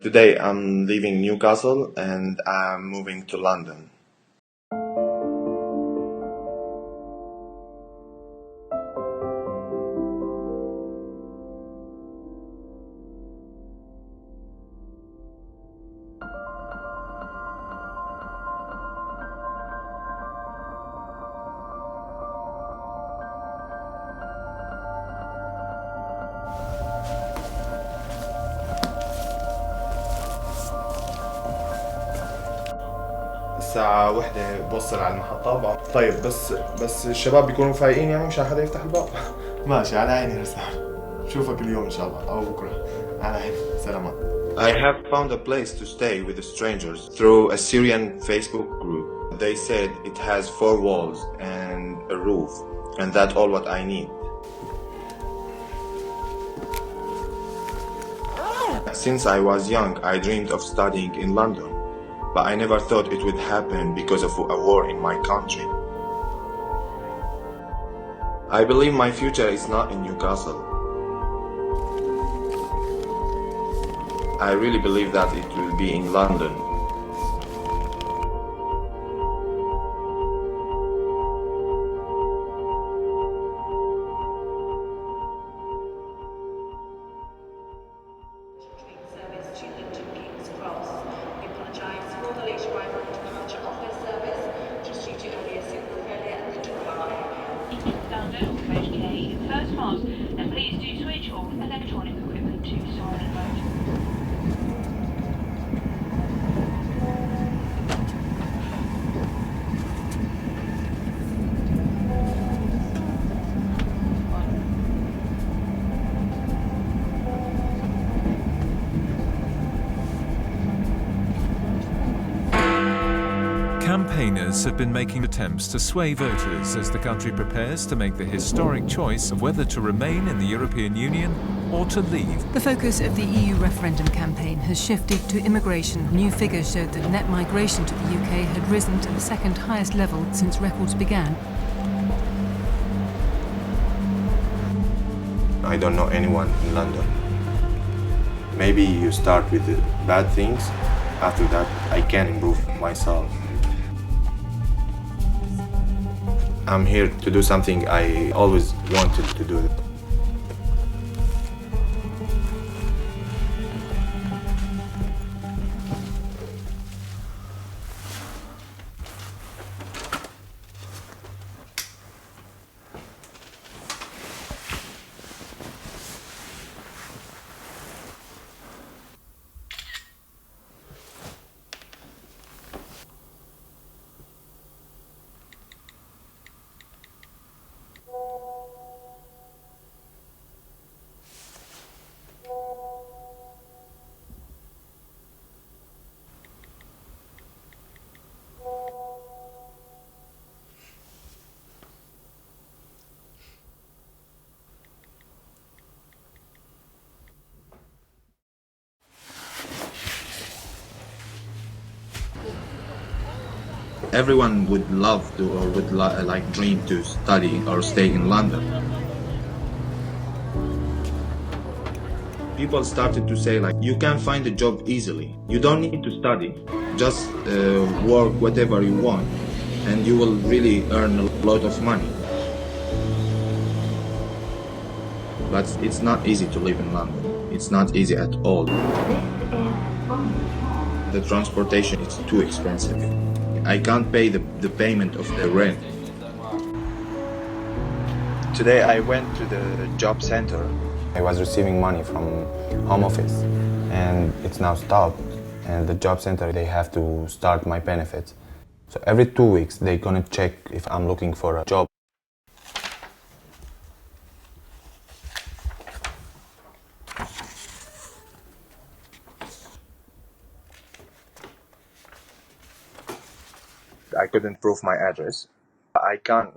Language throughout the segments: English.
Today I'm leaving Newcastle and I'm moving to London. الساعة 1 بوصل على المحطة. طيب بس الشباب بيكونوا فايقين يعني مش حدا يفتح الباب. ماشي على عيني رسال. شوفك اليوم إن شاء الله أو بكرة. على عيني سلامات. I have found a place to stay with the strangers through a Syrian Facebook group. They said it has 4 walls and a roof, and that's all what I need. Since I was young, I dreamed of studying in London, but I never thought it would happen because of a war in my country. I believe my future is not in Newcastle. I really believe that it will be in London. And please do switch all electronic equipment to silent mode. Campaigners have been making attempts to sway voters as the country prepares to make the historic choice of whether to remain in the European Union or to leave. The focus of the EU referendum campaign has shifted to immigration. New figures showed that net migration to the UK had risen to the second highest level since records began. I don't know anyone in London. Maybe you start with the bad things. After that, I can improve myself. I'm here to do something I always wanted to do. Everyone would love to or would like dream to study or stay in London. People started to say like, you can find a job easily. You don't need to study. Just work whatever you want and you will really earn a lot of money. But it's not easy to live in London. It's not easy at all. The transportation is too expensive. I can't pay the payment of the rent. Today I went to the job center. I was receiving money from home office and it's now stopped. And the job center, they have to start my benefits. So every 2 weeks they're gonna check if I'm looking for a job. I couldn't prove my address. I can't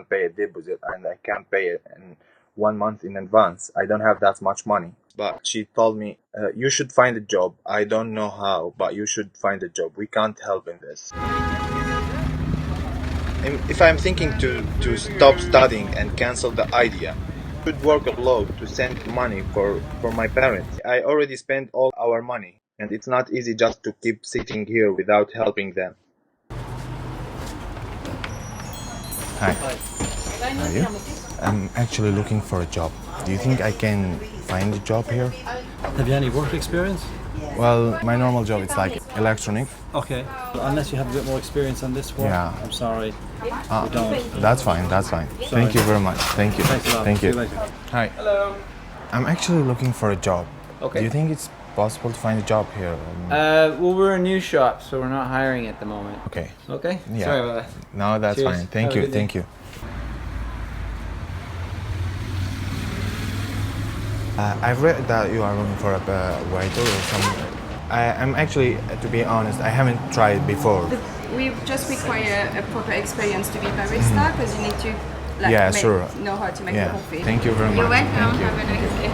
pay a deposit and I can't pay it in 1 month in advance. I don't have that much money. But she told me, you should find a job. I don't know how, but you should find a job. We can't help in this. If I'm thinking to stop studying and cancel the idea, I should work a lot to send money for my parents. I already spent all our money and it's not easy just to keep sitting here without helping them. Hi. How are you? I'm actually looking for a job. Do you think I can find a job here? Have you any work experience? Well, my normal job is like electronic. Okay. Unless you have a bit more experience on this one. Yeah. I'm sorry. We don't. That's fine, that's fine. Thank you very much. Thank you. Thanks a lot. Thank See you. you later. Hi. Hello. I'm actually looking for a job. Okay. Do you think it's possible to find a job here? Well, we're a new shop, so we're not hiring at the moment. Okay. Okay? Yeah. Sorry about that. No, that's Cheers. fine. Thank Have a you. good day. Thank you. I've read that you are looking for a waiter or something. I'm actually, to be honest, I haven't tried before. We just require a proper experience to be barista because you need to know how to make the coffee. Thank you very much. You're welcome. Thank you. Have a nice day.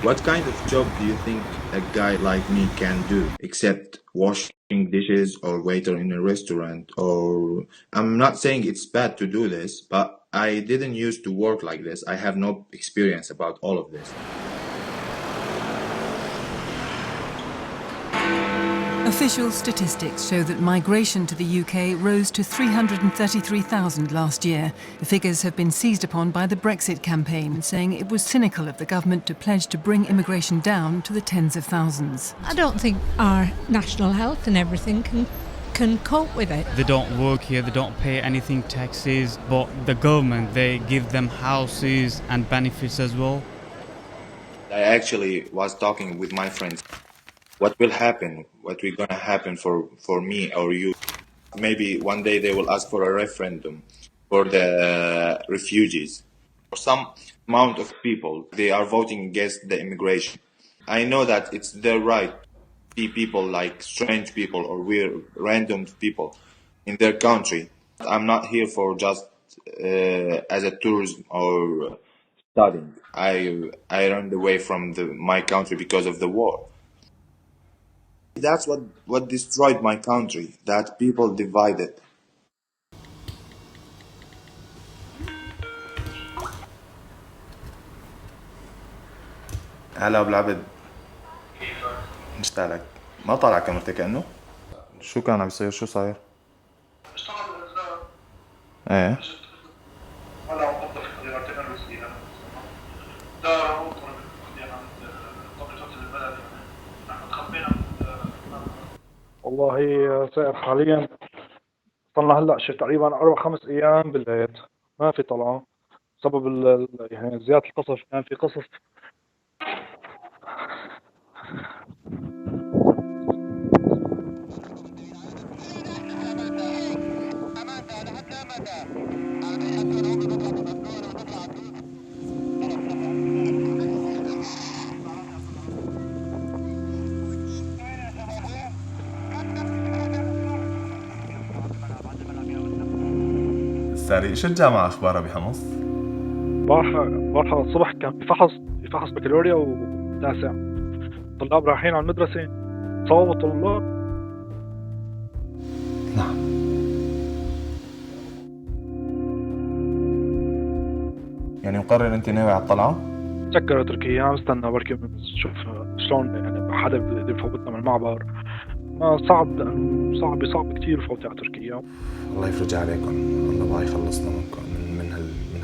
What kind of job do you think a guy like me can do, except washing dishes or waiter in a restaurant? Or I'm not saying it's bad to do this, but I didn't used to work like this. I have no experience about all of this. Official statistics show that migration to the UK rose to 333,000 last year. The figures have been seized upon by the Brexit campaign, saying it was cynical of the government to pledge to bring immigration down to the tens of thousands. I don't think our national health and everything can cope with it. They don't work here, they don't pay anything taxes, but the government, they give them houses and benefits as well. I actually was talking with my friends. What will happen? What will gonna happen for me or you? Maybe one day they will ask for a referendum for the refugees. For some amount of people, they are voting against the immigration. I know that it's their right to see people like strange people or weird, random people in their country. I'm not here for just as a tourism or studying. I ran away from my country because of the war. That's what destroyed my country, that people divided. هلا ابو العبد. مشتاق ما طلع كاميرتك كأنه؟ شو كان عم بيصير؟ شو صاير؟ ايه والله سائر حاليا صرنا هلا شي تقريبا 4-5 ايام بالبيت ما في طلعه بسبب يعني زيادة القصف. كان في قصف ساري. شو الجامعة أخبارها بحمص؟ بارحة الصبح كان في فحص بكالوريا وتاسع. الطلاب رايحين على المدرسة صوبوا الطلاب. نعم. يعني مقرر أنت ناوي على الطلعة؟ سكروا تركيا عم استنى بركي نشوف شلون يعني حدا بده يفوتنا من المعبر. ما صعب كتير فوتي على تركيا. الله يفرج عليكم، الله بقى يخلصنا منكم من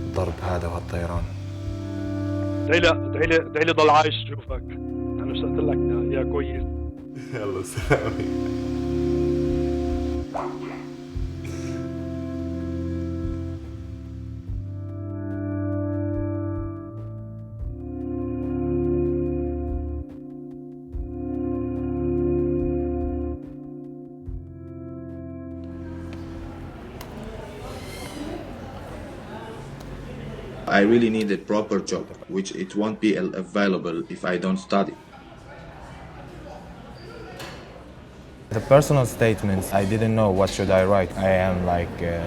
هالضرب هذا وهالطيران. دعيلي ضل عايش شوفك. انا اشتقت لك يا كويس. يلا سلامي. I really need a proper job, which it won't be available if I don't study. The personal statements, I didn't know what should I write. I am like a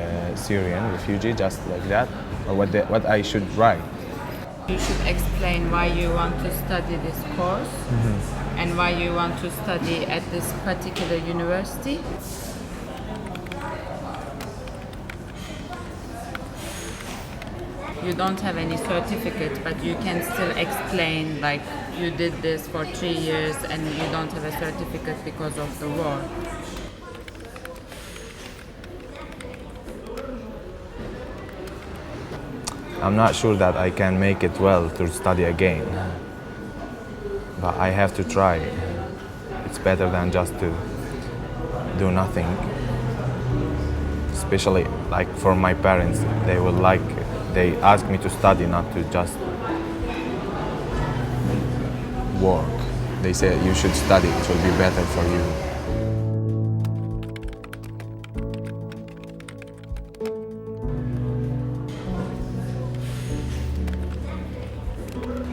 Syrian refugee, just like that, or what I should write. You should explain why you want to study this course and why you want to study at this particular university. you don't have any certificate, but you can still explain like you did this for 3 years and you don't have a certificate because of the war. I'm not sure that I can make it well to study again, but I have to try. It's better than just to do nothing. Especially like for my parents, they ask me to study, not to just work. They say you should study, it will be better for you.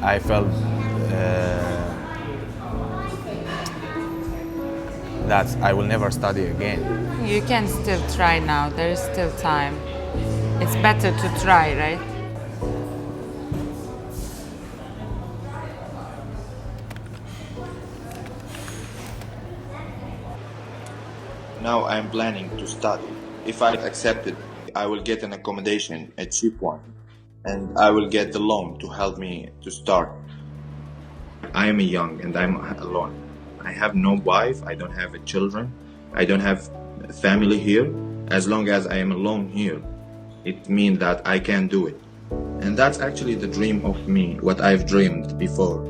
I felt that I will never study again. You can still try now, there is still time. It's better to try, right? Now I'm planning to study. If I accept it, I will get an accommodation, a cheap one, and I will get the loan to help me to start. I am young and I'm alone. I have no wife, I don't have children, I don't have family here. As long as I am alone here, it means that I can do it. And that's actually the dream of me, what I've dreamed before.